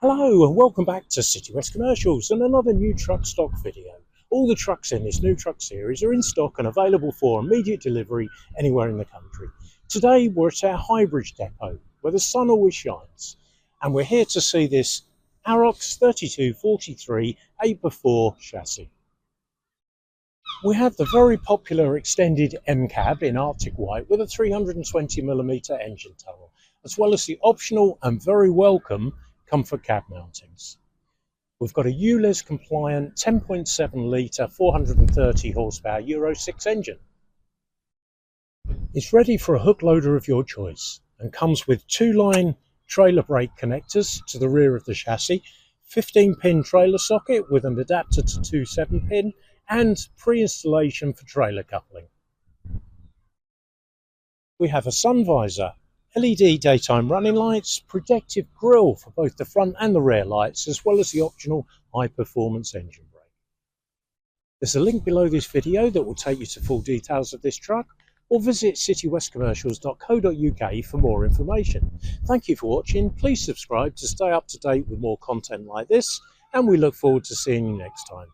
Hello and welcome back to City West Commercials and another new truck stock video. All the trucks in this new truck series are in stock and available for immediate delivery anywhere in the country. Today we're at our Highbridge depot where the sun always shines, and we're here to see this AROCS 3243 8x4 chassis. We have the very popular extended M cab in Arctic White with a 320mm engine tunnel, as well as the optional and very welcome comfort cab mountings. We've got a ULEZ compliant 10.7 litre 430 horsepower Euro 6 engine. It's ready for a hook loader of your choice and comes with 2-line trailer brake connectors to the rear of the chassis, 15-pin trailer socket with an adapter to 2 7-pin and pre-installation for trailer coupling. We have a sun visor, LED daytime running lights, protective grille for both the front and the rear lights, as well as the optional high-performance engine brake. There's a link below this video that will take you to full details of this truck, or visit citywestcommercials.co.uk for more information. Thank you for watching. Please subscribe to stay up to date with more content like this, and we look forward to seeing you next time.